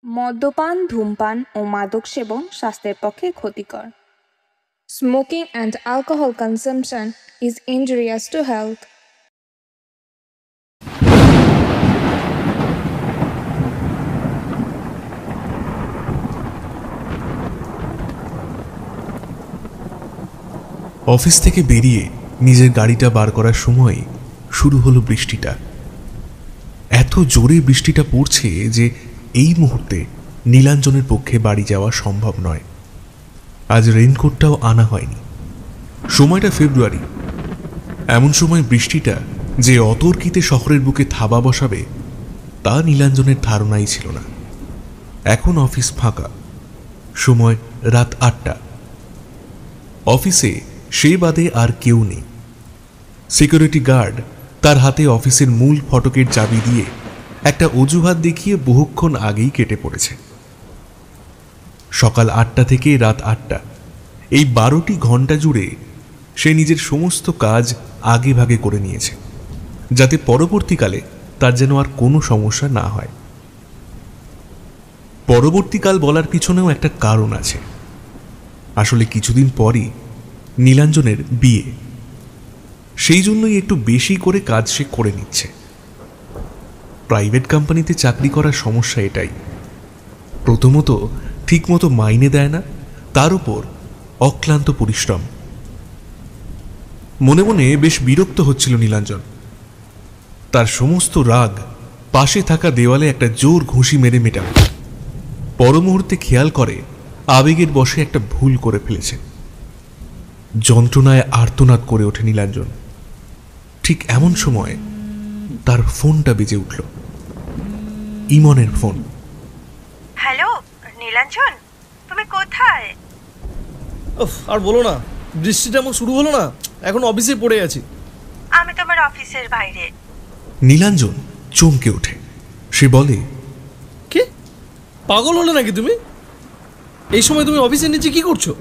মদ্যপান, ধূমপান ও মাদক সেবন স্বাস্থ্যের পক্ষে ক্ষতিকর। Smoking and alcohol consumption is injurious to health. Office থেকে বেরিয়ে নিজের গাড়িটা বার করার সময় শুরু হলো বৃষ্টিটা। এত জোরে বৃষ্টিটা পড়ছে যে এই মুহূর্তে নীলাঞ্জনের পক্ষে বাড়ি যাওয়া সম্ভব নয়। আজ রেইনকোটটাও আনা হয়নি। সময়টা ফেব্রুয়ারি। এমন সময় বৃষ্টিটা যে অতর্কিতে শহরের বুকে থাবা বসাবে তা নীলাঞ্জনের ধারণাই ছিল না। এখন অফিস ফাঁকা, সময় রাত ৮টা। অফিসে সে বাদে আর কেউ নেই। সিকিউরিটি গার্ড তার হাতে অফিসের মূল ফটকের চাবি দিয়ে একটা অজুহাত দেখিয়ে বহুক্ষণ আগেই কেটে পড়েছে। সকাল ৮টা থেকে রাত ৮টা, এই ১২টি ঘন্টা জুড়ে সে নিজের সমস্ত কাজ আগে ভাগে করে নিয়েছে, যাতে পরবর্তীকালে তার যেন আর কোনো সমস্যা না হয়। পরবর্তীকাল বলার পিছনেও একটা কারণ আছে। আসলে কিছুদিন পরই নীলাঞ্জনের বিয়ে, সেই জন্যই একটু বেশি করে কাজ সে করে নিচ্ছে। প্রাইভেট কোম্পানিতে চাকরি করার সমস্যা এটাই, প্রথমত ঠিকমতো মাইনে দেয় না, তার উপর অক্লান্ত পরিশ্রম। মনে মনে বেশ বিরক্ত হচ্ছিল নীলাঞ্জন। তার সমস্ত রাগ পাশে থাকা দেওয়ালে একটা জোর ঘুষি মেরে মেটাল। পর মুহূর্তে খেয়াল করে আবেগের বশে একটা ভুল করে ফেলেছে। যন্ত্রণায় আর্তনাদ করে ওঠে নীলাঞ্জন। ঠিক এমন সময় তার ফোনটা বেজে উঠল। ইমনের ফোন। হ্যালো নীলাঞ্জন, তুমি কোথায়? আর বলো না, বৃষ্টিটা এমন শুরু হলো না, এখন অফিসে পড়ে আছি। আমি তোমার অফিসের বাইরে। নীলাঞ্জন চমকে ওঠে। সে বলে, কি পাগল হলে নাকি তুমি? এই সময় তুমি অফিসের নিচে কি করছো?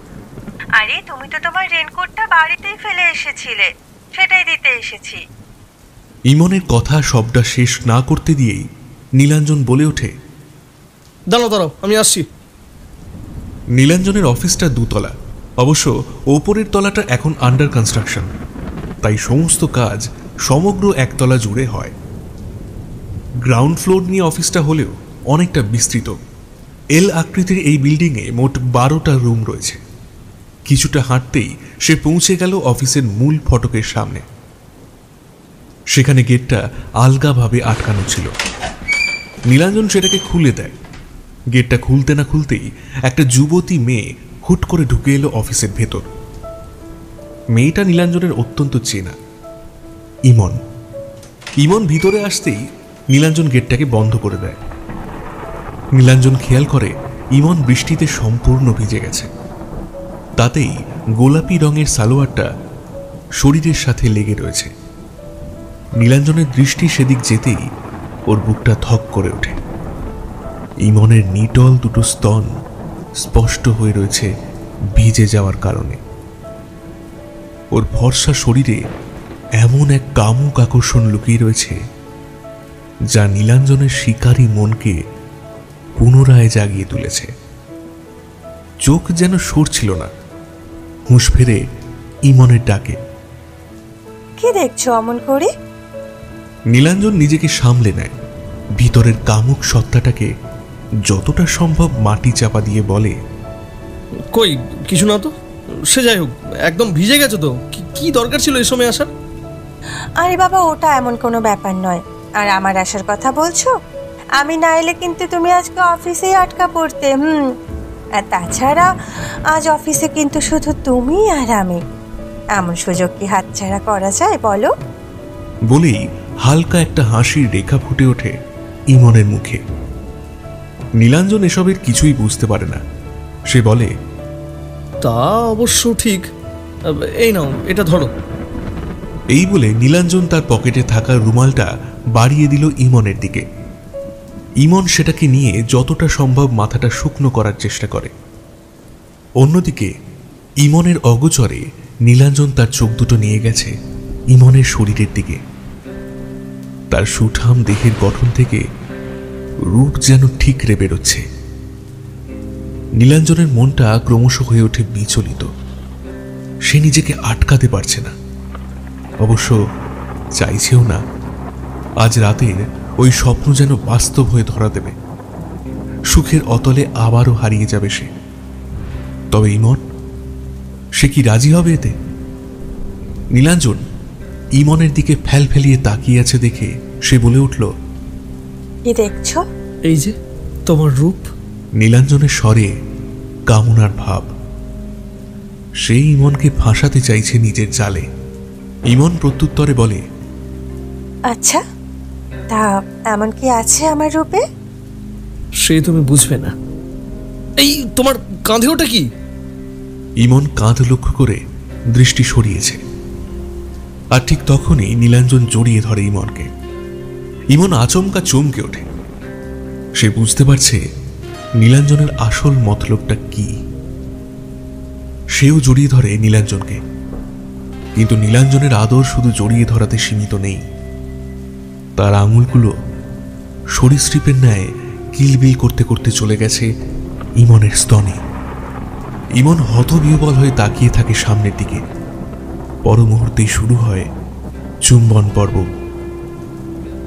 আরে তুমি তো তোমার রেনকোটটা বাড়িতেই ফেলে এসেছিলে, সেটাই দিতে এসেছি। ইমনের কথা সবটা শেষ না করতে দিয়েই নীলাঞ্জন বলে ওঠে, দাঁড়াও আমি আসছি। নীলাঞ্জনের অফিসটা দুতলা, অবশ্য ওপরের তলাটা এখন আন্ডার কনস্ট্রাকশন, তাই সমস্ত কাজ সমগ্র একতলা জুড়ে হয়। গ্রাউন্ড ফ্লোর নিয়ে অফিসটা হলেও অনেকটা বিস্তৃত। এল আকৃতির এই বিল্ডিংয়ে মোট 12টা রুম রয়েছে। কিছুটা হাঁটতেই সে পৌঁছে গেল অফিসের মূল ফটকের সামনে। সেখানে গেটটা আলগাভাবে আটকানো ছিল। নীলাঞ্জন সেটাকে খুলে দেয়। গেটটা খুলতে না খুলতেই একটা যুবতী মেয়ে হুট করে ঢুকে এলো অফিসের ভেতর। মেয়েটা নীলাঞ্জনের অত্যন্ত চেনা, ইমন। ইমন ভিতরে আসতেই নীলাঞ্জন গেটটাকে বন্ধ করে দেয়। নীলাঞ্জন খেয়াল করে ইমন বৃষ্টিতে সম্পূর্ণ ভিজে গেছে। তাতেই গোলাপি রঙের সালোয়ারটা শরীরের সাথে লেগে রয়েছে। নীলাঞ্জনের দৃষ্টি সেদিক যেতেই ওর বুকটা ধক করে ওঠে। ইমনের নিটল দুটো স্তন স্পষ্ট হয়ে রয়েছে ভিজে যাওয়ার কারণে। ওর ফর্সা শরীরে এমন এক কামুক আকর্ষণ লুকিয়ে রয়েছে যা নীলাঞ্জনের শিকারী মনকে পুনরায় জাগিয়ে তুলেছে। চোখ যেন সরছিল না। হুঁশ ফেরে ইমনের ডাকে, কি দেখছো অমন করে? নীলাঞ্জন নিজেকে সামলে নেয়। ভিতরের কামুক সত্তাটাকে যতটা সম্ভব মাটি চাপা দিয়ে বলে, কই কিছু না তো। সে যাই হোক, একদম ভিজে গেছো তো, কি দরকার ছিল এই সময় আসার? আরে বাবা, ওটা এমন কোনো ব্যাপার নয়। আর আমার আসার কথা বলছো? আমি না এলে কিন্তু তুমি আজকে অফিসেই আটকা পড়তে। আর তাছাড়া আজ অফিসে কিন্তু শুধু তুমি আর আমি। এমন সুযোগ কি হাতছাড়া করা যায় বলো? বলেই হালকা একটা হাসির রেখা ফুটে ওঠে ইমনের মুখে। নীলাঞ্জন এসবের কিছুই বুঝতে পারে না। সে বলে, তা অবশ্য ঠিক, এই নাও এটা ধরো। এই বলে নীলাঞ্জন তার পকেটে থাকা রুমালটা বাড়িয়ে দিল ইমনের দিকে। ইমন সেটাকে নিয়ে যতটা সম্ভব মাথাটা শুকনো করার চেষ্টা করে। অন্যদিকে ইমনের অগোচরে নীলাঞ্জন তার চোখ দুটো নিয়ে গেছে ইমনের শরীরের দিকে। তার সুঠাম দেহের গঠন থেকে রূপ যেন ঠিকরে বেরোচ্ছে। নীলাঞ্জনের মনটা ক্রমশ হয়ে ওঠে বিচলিত। সে নিজেকে আটকাতে পারছে না, অবশ্য চাইছেও না। আজ রাতের ওই স্বপ্ন যেন বাস্তব হয়ে ধরা দেবে। সুখের অতলে আবারও হারিয়ে যাবে সে। তবে ইমন, সে কি রাজি হবে এতে? নীলাঞ্জন ইমনের দিকে ফেলিয়ে তাকিয়ে আছে দেখে সে বলে উঠল, কি দেখছো? এই যে তোমার রূপ। নীলাঞ্জনের স্বরে কামনার ভাব। সেই ইমনকে ফাঁসাতে চাইছে নিজের জালে। ইমন প্রত্যুত্তরে বলে, আচ্ছা, তা এমন কি আছে আমার রূপে? সে তুমি বুঝবে না। এই তোমার কাঁধে ওটা কি? ইমন কাঁধ লক্ষ্য করে দৃষ্টি সরিয়েছে, আর ঠিক তখনই নীলাঞ্জন জড়িয়ে ধরে ইমনকে। ইমন আচমকা চমকে ওঠে। সে বুঝতে পারছে নীলাঞ্জনের আসল মতলবটা কি। সেও জড়িয়ে ধরে নীলাঞ্জনকে, কিন্তু নীলাঞ্জনের আদর শুধু জড়িয়ে ধরাতে সীমিত নেই। তার আঙুলগুলো সরীসৃপের ন্যায় কিলবিল করতে করতে চলে গেছে ইমনের স্তনে। ইমন হতবিহ্বল হয়ে তাকিয়ে থাকে সামনের দিকে। পর মুহূর্তেই শুরু হয় চুম্বন পর্ব।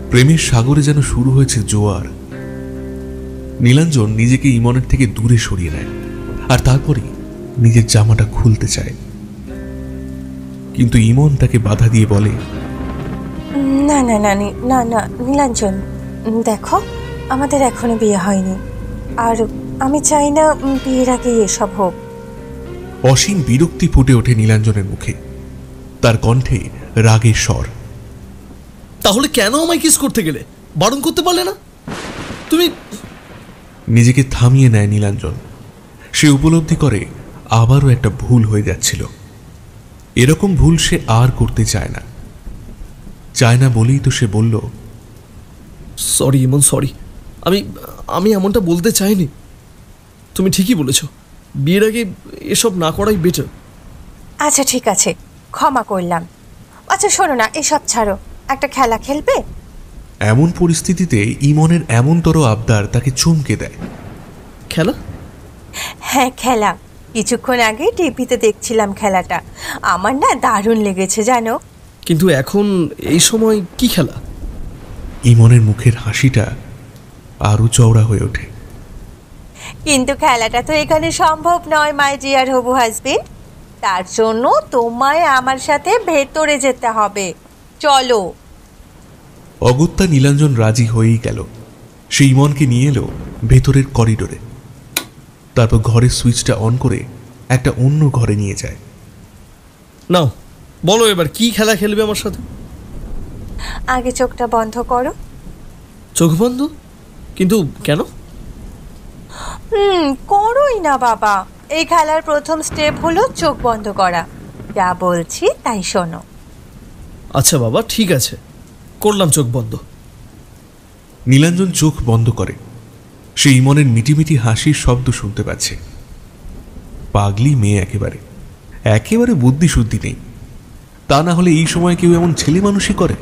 প্রেমের সাগরে যেন শুরু হয়েছে জোয়ার। নীলাঞ্জন নিজেকে ইমনের থেকে দূরে সরিয়ে নেয়, আর তারপরে নিজের জামাটা খুলতে চায়, কিন্তু ইমন তাকে বাধা দিয়ে বলে, না না না না না নীলাঞ্জন, দেখো আমাদের এখনো বিয়ে হয়নি, আর আমি চাই না বিয়ের আগে এসব হোক। অসীম বিরক্তি ফুটে ওঠে নীলাঞ্জনের মুখে। তার কণ্ঠে রাগের স্বর। তাহলে কেন আমায় কিস করতে গেলে? বারণ করতে পারলে না তুমি? নিজেকে থামিয়ে নেয় নীলাঞ্জন। সে উপলব্ধি করে আবারও একটা ভুল হয়ে যাচ্ছিল। এরকম ভুল সে আর করতে চায় না বলেই তো সে বলল, সরি ইমন, সরি। আমি এমনটা বলতে চাইনি। তুমি ঠিকই বলেছ, বিয়ের আগে এসব না করাই বেটার। আচ্ছা ঠিক আছে, ক্ষমা করলাম। আচ্ছা শোনো না, এসব ছাড়ো, একটা খেলা খেলবে? এমন পরিস্থিতিতে ইমনের এমনতর আবদার তাকে চমকে দেয়। খেলা? হ্যাঁ খেলা। কিছুক্ষণ আগে টিভিতে দেখছিলাম খেলাটা, আমার না দারুণ লেগেছে জানো। কিন্তু এখন এই সময় কি খেলা? ইমনের মুখের হাসিটা আরো চওড়া হয়ে ওঠে। কিন্তু খেলাটা তো এখানে সম্ভব নয় মাই ডিয়ার হবু হাজবেন্ড। তার জন্য তোমায় আমার সাথে ভেতরে যেতে হবে, চলো। অগত্যা নীলাঞ্জন রাজি হয়েই গেল। সে ইমনকে নিয়ে এলো ভেতরের করিডোরে। তারপর ঘরের সুইচটা অন করে একটা অন্য ঘরে নিয়ে যায়। নাও বলো এবার কি খেলা খেলবে আমার সাথে? আগে চোখটা বন্ধ করো। চোখ বন্ধ? কিন্তু কেন? করোই না বাবা। এই খেলার প্রথম স্টেপ হলো চোখ বন্ধ করা। যা বলছি তাই শোনো। আচ্ছা বাবা, ঠিক আছে, করলাম চোখ বন্ধ। নীলাঞ্জন চোখ বন্ধ করে। সে ইমনের মিটিমিটি হাসির শব্দ শুনতে পাচ্ছে। পাগলি মেয়ে, একেবারে বুদ্ধি শুদ্ধি নেই। তা না হলে এই সময় কেউ এমন ছেলে মানুষই করে?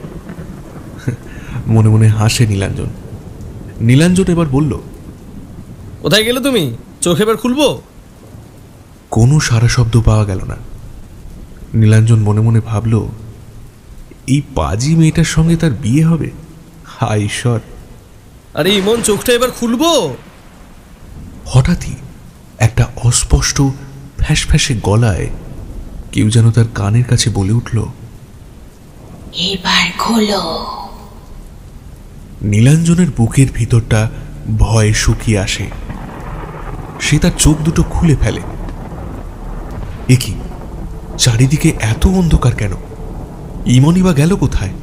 মনে মনে হাসে নীলাঞ্জন। নীলাঞ্জন এবার বলল, কোথায় গেলে তুমি? চোখ এবার খুলবো? কোনো সারা শব্দ পাওয়া গেল না। নীলাঞ্জন মনে মনে ভাবল, এই পাজি মেয়েটার সঙ্গে তার বিয়ে হবে? হায় ঈশ্বর! আরে ইমন, চোখটা এবার খুলবো? হঠাৎই একটা অস্পষ্ট ফ্যাসফ্যাসে গলায় কেউ যেন তার কানের কাছে বলে উঠল, এবার খোলো। নীলাঞ্জনের বুকের ভিতরটা ভয়ে শুকিয়ে আসে। সে তার চোখ দুটো খুলে ফেলে। এ কি, চারিদিকে এত অন্ধকার কেন? ইমনই বা গেল কোথায়?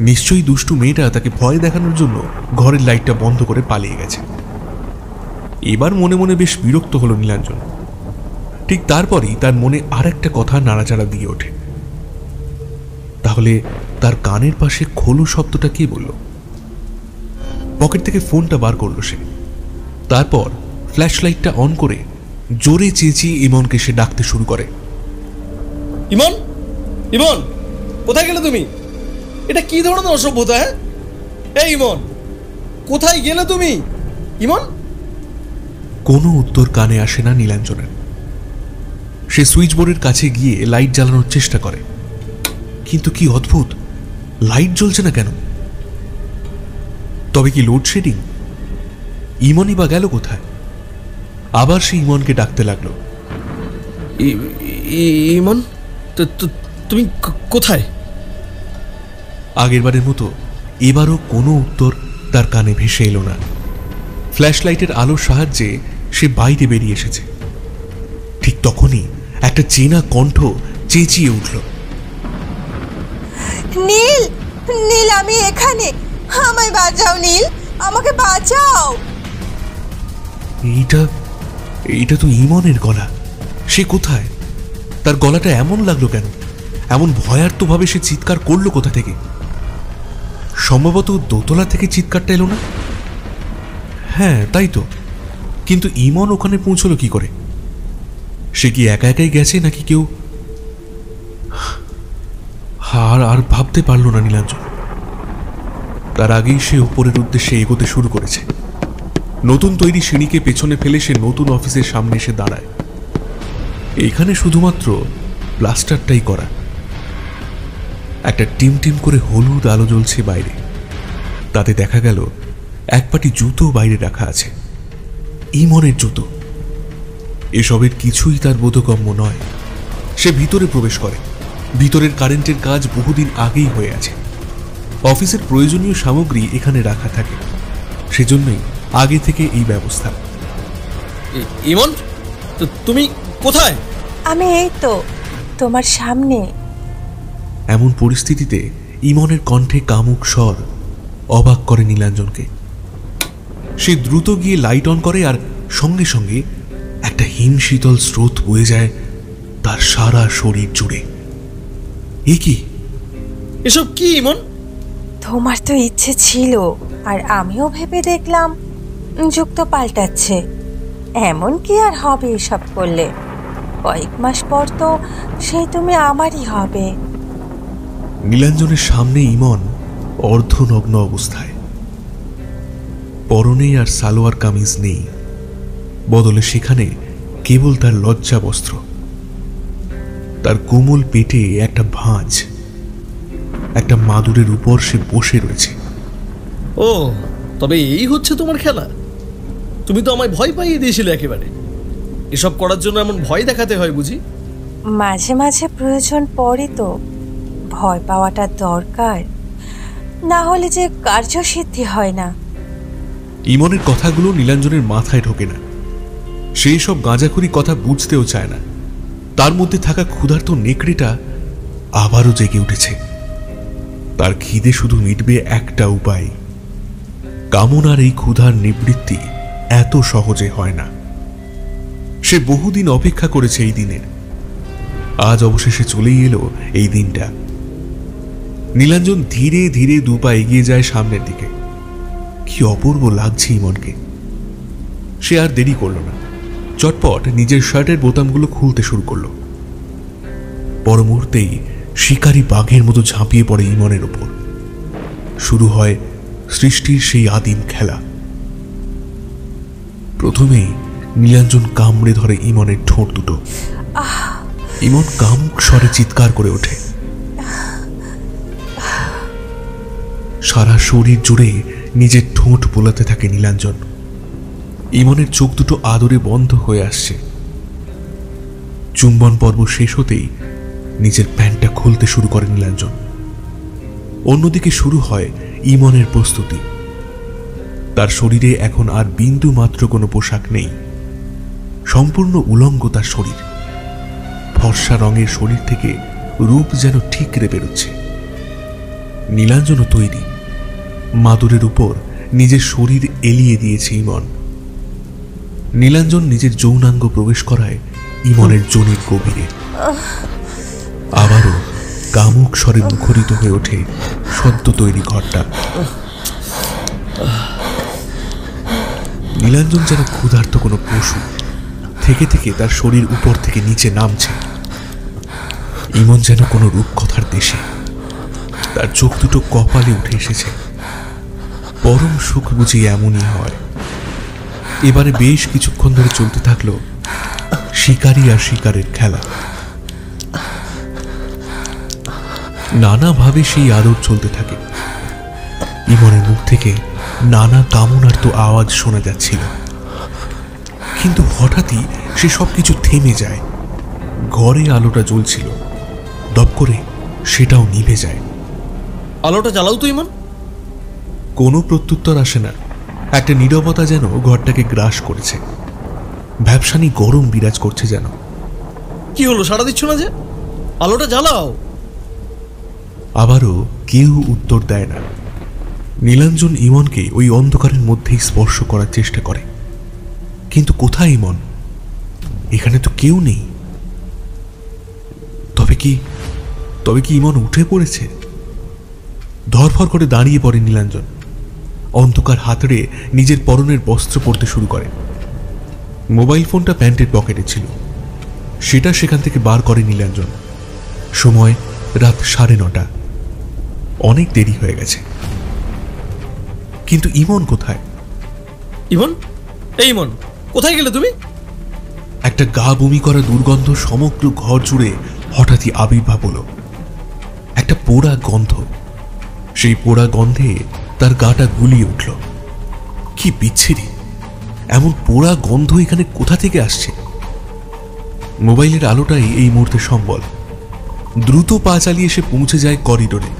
নিশ্চয়ই দুষ্টু মেয়েটা তাকে ভয় দেখানোর জন্য ঘরের লাইটটা বন্ধ করে পালিয়ে গেছে। এবার মনে মনে বেশ বিরক্ত হলো নীলাঞ্জন। ঠিক তারপরই তার মনে আর একটা কথা নাড়াচাড়া দিয়ে ওঠে। তাহলে তার কানের পাশে খোলো শব্দটা কে বলল? পকেট থেকে ফোনটা বার করলো সে। তারপর ফ্ল্যাশ লাইটটা অন করে জোরে চেঁচিয়ে ইমনকে সে ডাকতে শুরু করে। ইমন, ইমন, কোথায় গেলে তুমি? এটা কি ধরনের অসভ্যতা? হ্যাঁ, এই ইমন, কোথায় গেলে তুমি ইমন? কোনো উত্তর কানে আসে না নীলাঞ্জনের। সে সুইচ বোর্ডের কাছে গিয়ে লাইট জ্বালানোর চেষ্টা করে, কিন্তু কি অদ্ভুত, লাইট জ্বলছে না কেন? তবে কি লোডশেডিং? ইমনই বা গেল কোথায়? আবার সে ইমনকে ডাকতে লাগলো। ইমন, তুমি কোথায়? আগেরবারের মতো এবারও কোনো উত্তর তার কানে ভেসে এলো না। ফ্ল্যাশ লাইটের আলোর সাহায্যে সে বাইরে বেরিয়ে এসেছে। ঠিক তখনই একটা চেনা কণ্ঠ চেঁচিয়ে উঠল, নীল, নীল আমি এখানে, আমায় বাঁচাও নীল, আমাকে বাঁচাও। এইটা তো ইমনের গলা। সে কোথায়? তার গলাটা এমন লাগলো কেন? এমন ভয়ার্তভাবে সে চিৎকার করলো কোথা থেকে? সম্ভবত দোতলা থেকে চিৎকারটা এলো না? হ্যাঁ তাই তো, কিন্তু ইমন ওখানে পৌঁছলো কি করে? সে কি একা একাই গেছে নাকি কেউ? আর ভাবতে পারল না নীলাঞ্জন। তার আগেই সে উপরের উদ্দেশ্যে এগোতে শুরু করেছে। নতুন তৈরি সিঁড়িকে পেছনে ফেলে সে নতুন অফিসের সামনে এসে দাঁড়ায়। এখানে শুধুমাত্র প্লাস্টারটাই করা। একটা টিম টিম করে হলুদ আলো জ্বলছে বাইরে। তাতে দেখা গেল এক পাটি জুতো বাইরে রাখা আছে, ইমনের জুতো। এসবের কিছুই তার বোধগম্য নয়। সে ভিতরে প্রবেশ করে। ভিতরের কারেন্টের কাজ বহুদিন আগেই হয়ে আছে। অফিসের প্রয়োজনীয় সামগ্রী এখানে রাখা থাকে, সেজন্যই আগে থেকে এই ব্যবস্থা। ইমন, তুমি কোথায়? আমি এই তো তোমার সামনে। এমন পরিস্থিতিতে ইমনের কণ্ঠে কামুক স্বর অবাক করে নীলাঞ্জনকে। সে দ্রুত গিয়ে লাইট অন করে, আর সঙ্গে সঙ্গে একটা হিমশীতল স্রোত বয়ে যায় তার সারা শরীর জুড়ে। এ কি? এসব কি ইমন? তোমার তো ইচ্ছে ছিল, আর আমিও ভেবে দেখলাম যুক্ত পাল্টাচ্ছে। এমন কি আর হবে এসব করলে? কয়েক মাস পর তো সেই তুমি আমারই হবে। নীলাঞ্জনের সামনে ইমন অর্ধনগ্ন অবস্থায়। পরনে আর সালোয়ার কামিজ নেই, বদলে সেখানে কেবল তার লজ্জা বস্ত্র। তার কোমল পেটে একটা ভাঁজ। একটা মাদুরের উপর সে বসে রয়েছে। ও, তবে এই হচ্ছে তোমার খেলা? তুমি তো আমায় ভয় পাইয়ে দিয়েছিলে একেবারে। এসব করার জন্য এমন ভয় দেখাতে হয় বুঝি? মাঝে মাঝে প্রয়োজন পড়ে তো, ভয় পাওয়াটা দরকার, না হলে যে কার্যসিদ্ধি হয় না। ইমনের কথাগুলো নীলাঞ্জনের মাথায় ঢোকে না। সেই সব গাঁজাখুরি কথা বুঝতেও চায় না। তার মধ্যে থাকা ক্ষুধার্ত নেকড়েটা আবারও জেগে উঠেছে। তার খিদে শুধু মিটবে একটা উপায়। কামনার এই ক্ষুধার নিবৃত্তি এত সহজে হয় না। সে বহুদিন অপেক্ষা করেছে এই দিনের। আজ অবশেষে চলেই এলো এই দিনটা। নীলাঞ্জন ধীরে ধীরে দুপা এগিয়ে যায় সামনের দিকে। কি অপূর্ব লাগছে ইমনকে। সে আর দেরি করল না, চটপট নিজের শার্টের বোতামগুলো খুলতে শুরু করলো। পর মুহূর্তেই শিকারী বাঘের মতো ঝাঁপিয়ে পড়ে ইমনের ওপর। শুরু হয় সৃষ্টির সেই আদিম খেলা। প্রথমেই নীলাঞ্জন কামড়ে ধরে ইমনের ঠোঁট দুটো। ইমন কামুক স্বরে চিৎকার করে ওঠে। সারা শরীর জুড়ে নিজের ঠোঁট বোলাতে থাকে নীলাঞ্জন। ইমনের চোখ দুটো আদরে বন্ধ হয়ে আসছে। চুম্বন পর্ব শেষ হতেই নিজের প্যান্টটা খুলতে শুরু করে নীলাঞ্জন। অন্যদিকে শুরু হয় ইমনের প্রস্তুতি। তার শরীরে এখন আর বিন্দু মাত্র কোনো পোশাক নেই। সম্পূর্ণ উলঙ্গ তার শরীর। ফর্সা রঙের শরীর থেকে রূপ যেন ঠিকরে বেরোচ্ছে। নীলাঞ্জনও তৈরি। মাদুরের উপর নিজের শরীর এলিয়ে দিয়েছে ইমন। নীলাঞ্জন নিজের যৌনাঙ্গ প্রবেশ করায় ইমনের যোনির গভীরে। আবারও কামুক স্বরে মুখরিত হয়ে ওঠে সদ্য তৈরি ঘরটা। নীলাঞ্জন যেন ক্ষুধার্ত কোনো পশু থেকে থেকে তার শরীর উপর থেকে নিচে নামছে। ইমন যেন কোনো রূপকথার দেশে। তার চোখ দুটো কপালে উঠে এসেছে। পরম সুখ বুঝি এমনই হয়। এবারে বেশ কিছুক্ষণ ধরে চলতে থাকলো শিকারী আর শিকারের খেলা। নানাভাবে সেই আদর চলতে থাকে। ইমনের মুখ থেকে নানা কামনার তো আওয়াজ শোনা যাচ্ছিল, কিন্তু হঠাৎই সে সবকিছু থেমে যায়। ঘরে আলোটা জ্বলছিল, দপ করে সেটাও নিভে যায়। আলোটা জ্বালাও তো ইমন। কোনো প্রত্যুত্তর আসে না। একটা নীরবতা যেন ঘরটাকে গ্রাস করেছে। ভ্যাপসানি গরম বিরাজ করছে যেন। কি হলো, সাড়া দিচ্ছ না যে? আলোটা জ্বালাও। আবারও কেউ উত্তর দেয় না। নীলাঞ্জন ইমনকে ওই অন্ধকারের মধ্যেই স্পর্শ করার চেষ্টা করে, কিন্তু কোথায় ইমন? এখানে তো কেউ নেই। তবে কি ইমন উঠে পড়েছে? ধরফর করে দাঁড়িয়ে পড়ে নীলাঞ্জন। অন্ধকার হাতড়ে নিজের পরনের বস্ত্র পরতে শুরু করে। মোবাইল ফোনটা প্যান্টের পকেটে ছিল, সেটা সেখান থেকে বার করে নীলাঞ্জন। সময় রাত 9:30। অনেক দেরি হয়ে গেছে, কিন্তু ইমন কোথায়? ইমন, এই ইমন, কোথায় গেলে তুমি? একটা গা বমি করা দুর্গন্ধ সমগ্র ঘর জুড়ে হঠাৎই আবির্ভাব হলো। একটা পোড়া গন্ধ। সেই পোড়া গন্ধে তার গাটা গুলিয়ে উঠল। কি বিচ্ছিরি! এমন পোড়া গন্ধ এখানে কোথা থেকে আসছে? মোবাইলের আলোটাই এই মুহূর্তে সম্বল। দ্রুত পা চালিয়ে সে পৌঁছে যায় করিডোরে।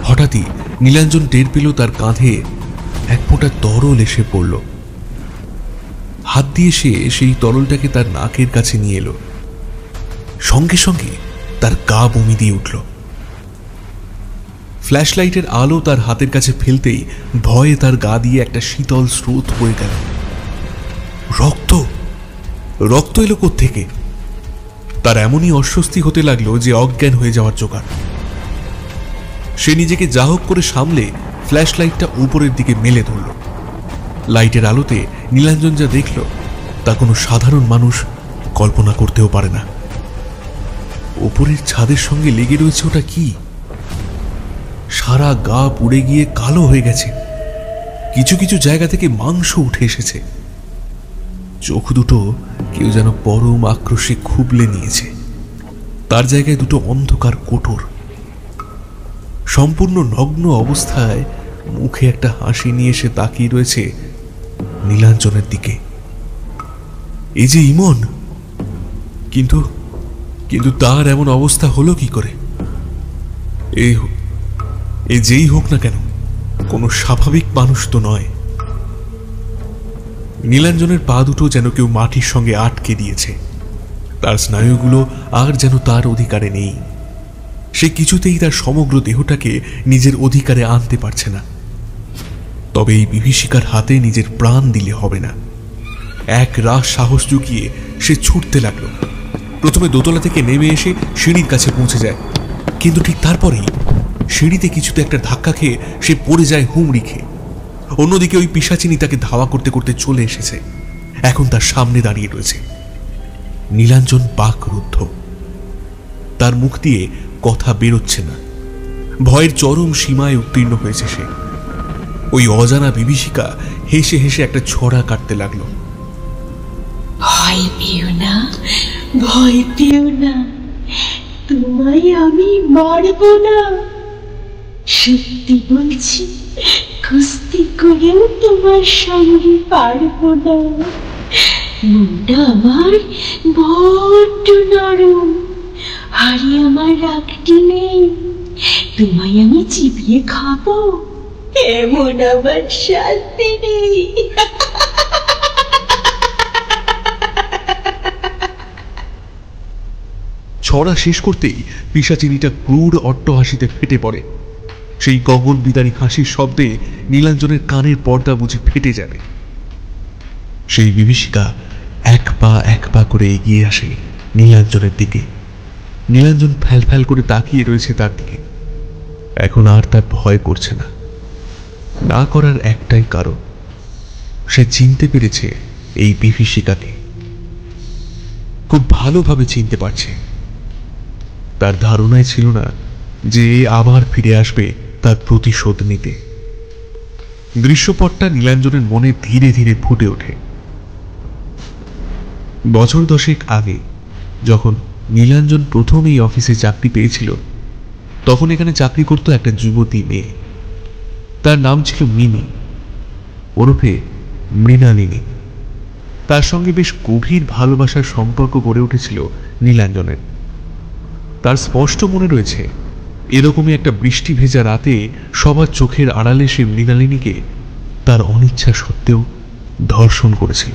হঠাৎই নীলাঞ্জন টের পেল তার কাঁধে এক ফোঁটা তরল এসে পড়ল। হাত দিয়ে সে সেই তরলটাকে তার নাকের কাছে নিয়ে এলো। সঙ্গে সঙ্গে তার গা বমি দিয়ে উঠল। ফ্ল্যাশলাইটের আলো তার হাতের কাছে ফেলতেই ভয়ে তার গা দিয়ে একটা শীতল স্রোত বয়ে গেল। রক্ত! রক্ত এলো কোত্থেকে? তার এমনই অস্বস্তি হতে লাগলো যে অজ্ঞান হয়ে যাওয়ার জোগাড়। সে নিজেকে যা হোক করে সামলে ফ্ল্যাশলাইটটা উপরের দিকে মেলে ধরল। লাইটের আলোতে নীলাঞ্জন যা দেখল তা কোনো সাধারণ মানুষ কল্পনা করতেও পারে না। উপরের ছাদের সঙ্গে লেগে রয়েছে ওটা কি? সারা গা পুড়ে গিয়ে কালো হয়ে গেছে। কিছু কিছু জায়গা থেকে মাংস উঠে এসেছে। চোখ দুটো কেউ যেন পরম আক্রোশে খুবলে নিয়েছে। তার জায়গায় দুটো অন্ধকার কোটর। সম্পূর্ণ নগ্ন অবস্থায় মুখে একটা হাসি নিয়ে সে তাকিয়ে রয়েছে নীলাঞ্জনের দিকে। এই যে ইমন! কিন্তু তার এমন অবস্থা হলো কি করে? এই যেই হোক না কেন, কোনো স্বাভাবিক মানুষ তো নয়। নীলাঞ্জনের পা দুটো যেন কেউ মাটির সঙ্গে আটকে দিয়েছে। তার স্নায়ুগুলো আর যেন তার অধিকারে নেই। সে কিছুতেই তার সমগ্র দেহটাকে নিজের অধিকারে আনতে পারছে না। তবে এই বিভীষিকার হাতে নিজের প্রাণ দিলে হবে না। এক রাশ সাহস জুগিয়ে সে ছুটতে লাগলো। প্রথমে দোতলা থেকে নেমে এসে সিঁড়ির কাছে পৌঁছে যায়, কিন্তু ঠিক তারপরেই সিঁড়িতে কিছুতে একটা ধাক্কা খেয়ে সে পড়ে যায় হুমড়ি খেয়ে। অন্যদিকে ওই পিশাচিনী তাকে ধাওয়া করতে করতে চলে এসেছে। এখন তার সামনে দাঁড়িয়ে রয়েছে। নীলাঞ্জন বাকরুদ্ধ। তার মুখ দিয়ে কথা বেরোচ্ছে না। ভয়ের চরম সীমায় উত্তীর্ণ হয়েছে সে। ওই অজানা বিভীষিকা হেসে হেসে একটা ছড়া কাটতে লাগলো। ভয় পেও না, ভয় পেও না, তোমায় আমি মারব না। সত্যি বলছি, কুস্তি করেও তোমার সঙ্গে পারবো না। মনটা আমার বড্ড নরম, হাড়ে আমার রাগটি নেই। তোমায় আমি চিবিয়ে খাবো, এমন আমার শান্তি নেই। ছড়া শেষ করতেই পিশাচিনীটা ক্রূর অট্টহাসিতে ফেটে পড়ে। সেই গগন বিদারী হাসির শব্দে নীলাঞ্জনের কানের পর্দা বুঝি ফেটে যাবে। সেই বিভীষিকা এক পা করে এগিয়ে আসে নীলাঞ্জনের দিকে। নীলাঞ্জন ফ্যাল ফ্যাল করে তাকিয়ে রয়েছে তার দিকে। এখন আর তার ভয় করছে না। না করার একটাই কারণ, সে চিনতে পেরেছে এই বিভীষিকাকে। খুব ভালোভাবে চিনতে পারছে। তার ধারণাই ছিল না যে আবার ফিরে আসবে তার প্রতিশোধ নিতে। দৃশ্যপটটা নীলাঞ্জনের মনে ধীরে ধীরে ফুটে ওঠে। বছর 10 আগে যখন নীলাঞ্জন প্রথম এই অফিসে চাকরি পেয়েছিল, তখন এখানে চাকরি করত একটা যুবতী মেয়ে। তার নাম ছিল মিনি, ওরফে মৃণালিনী। তার সঙ্গে বেশ গভীর ভালোবাসার সম্পর্ক গড়ে উঠেছিল নীলাঞ্জনের। তার স্পষ্ট মনে রয়েছে, এরকমই একটা বৃষ্টি ভেজা রাতে সবার চোখের আড়ালে সে মৃণালিনীকে তার অনিচ্ছা সত্ত্বেও ধর্ষণ করেছিল।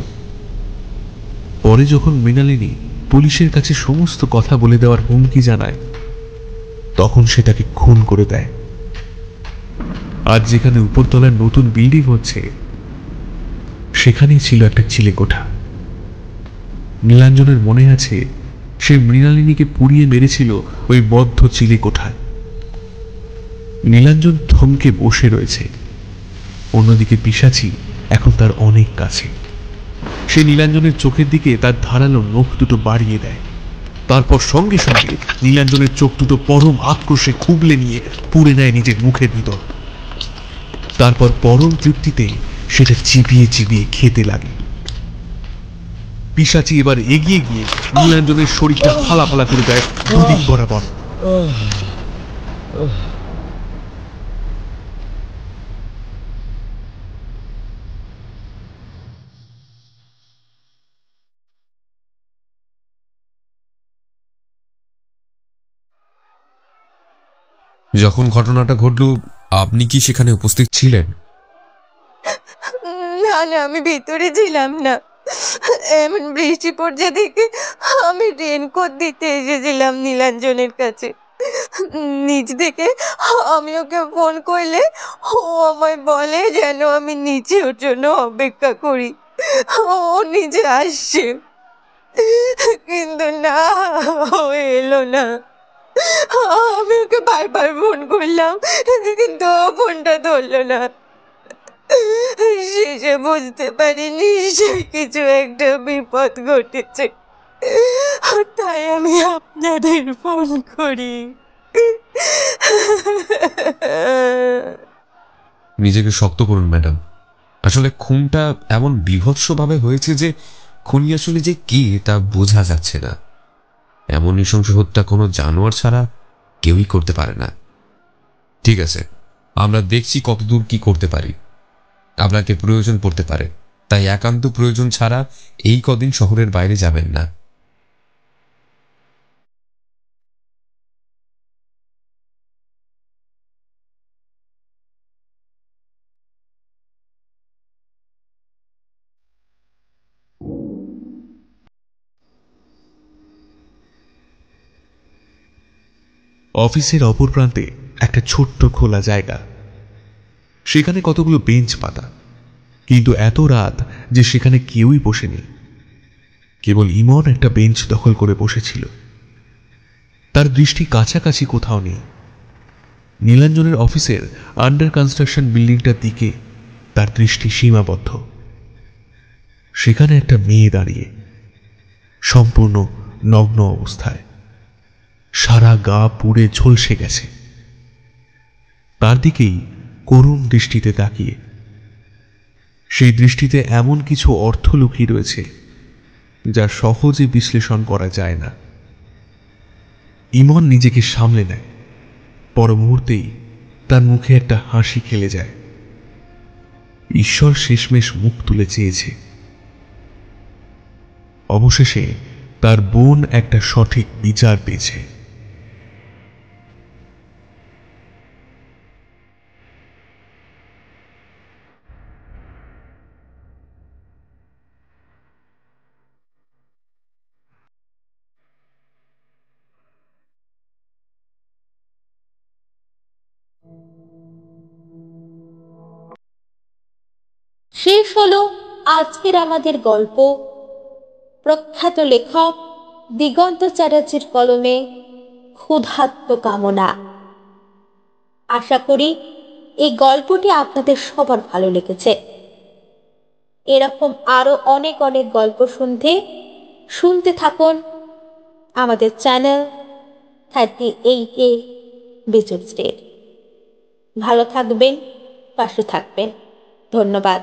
পরে যখন মৃণালিনী পুলিশের কাছে সমস্ত কথা বলে দেওয়ার হুমকি জানায়, তখন সে তাকে খুন করে দেয়। আজ যেখানে উপরতলার নতুন বিল্ডিং হচ্ছে, সেখানেই ছিল একটা চিলেকোঠা। নীলাঞ্জনের মনে আছে, সে মৃণালিনীকে পুড়িয়ে মেরেছিল ওই বদ্ধ চিলেকোঠায়। নীলাঞ্জন থমকে বসে রয়েছে। অন্যদিকে পিশাচি এখন তার অনেক কাছে। সে নীলাঞ্জনের চোখের দিকে তার ধারালো নখ দুটো বাড়িয়ে দেয়। তারপর সঙ্গে সঙ্গে নীলাঞ্জনের চোখ দুটো পরম আক্রোশে খুবলে নিয়ে পুড়ে নেয় নিজের মুখের ভিতর। তারপর পরম তৃপ্তিতে সেটা চিবিয়ে চিবিয়ে খেতে লাগে। পিশাচি এবার এগিয়ে গিয়ে নীলাঞ্জনের শরীরটা ফালা ফালা করে দেয় দুদিক বরাবর। যখন ঘটনাটা ঘটল, আপনি কি সেখানে উপস্থিত ছিলেন? না না, আমি ভিতরে ছিলাম না। এমন বৃষ্টি পড়ছে দেখে আমি রেনকোট দিতে এসেছিলাম নীলাঞ্জনের কাছে। নিচ থেকে আমি ওকে ফোন করলে ও আমায় বলে যেন আমি নিচে ওর জন্য অপেক্ষা করি, ও নিচে আসছে। কিন্তু না, ও এলো না। আমি ওকে বারবার ফোন করলাম, কিন্তু ও ফোনটা ধরলো না। শেষে বুঝতে পারি নিশ্চয়ই কিছু একটা বিপদ ঘটেছে, তাই আমি আপনাদের ফোন করি। নিজেকে শক্ত করুন ম্যাডাম। আসলে খুনটা এমন বীভৎসভাবে হয়েছে যে খুনি আসলে যে কে তা বোঝা যাচ্ছে না। এমন নৃশংস হত্যা কোনো জানোয়ার ছাড়া কেউই করতে পারে না। ঠিক আছে, আমরা দেখছি কতদূর কি করতে পারি। আপনাকে প্রয়োজন পড়তে পারে, তাই একান্ত প্রয়োজন ছাড়া এই কদিন শহরের বাইরে যাবেন না। অফিসের অপর প্রান্তে একটা ছোট্ট খোলা জায়গা। সেখানে কতগুলো বেঞ্চ পাতা, কিন্তু এত রাত যে সেখানে কেউই বসেনি। কেবল ইমন একটা বেঞ্চ দখল করে বসেছিল। তার দৃষ্টি কাছাকাছি কোথাও নেই। নীলাঞ্জনের অফিসের আন্ডার কনস্ট্রাকশন বিল্ডিংটার দিকে তার দৃষ্টি সীমাবদ্ধ। সেখানে একটা মেয়ে দাঁড়িয়ে, সম্পূর্ণ নগ্ন অবস্থায়, সারা গা পুড়ে ঝলসে গেছে। তার দিকেই করুণ দৃষ্টিতে তাকিয়ে। সেই দৃষ্টিতে এমন কিছু অর্থ লুকিয়ে রয়েছে যা সহজে বিশ্লেষণ করা যায় না। ইমন নিজেকে সামলে নেয়। পর মুহূর্তেই তার মুখে একটা হাসি খেলে যায়। ঈশ্বর শেষমেশ মুখ তুলে চেয়েছে। অবশেষে তার বোন একটা সঠিক বিচার পেয়েছে। শেষ হলো আজকের আমাদের গল্প। প্রখ্যাত লেখক দিগন্ত চ্যাটার্জির কলমে ক্ষুধার্ত কামনা। আশা করি এই গল্পটি আপনাদের সবার ভালো লেগেছে। এরকম আরো অনেক অনেক গল্প শুনতে থাকুন আমাদের চ্যানেল 38A বিচুর স্টেট। ভালো থাকবেন, পাশে থাকবেন। ধন্যবাদ।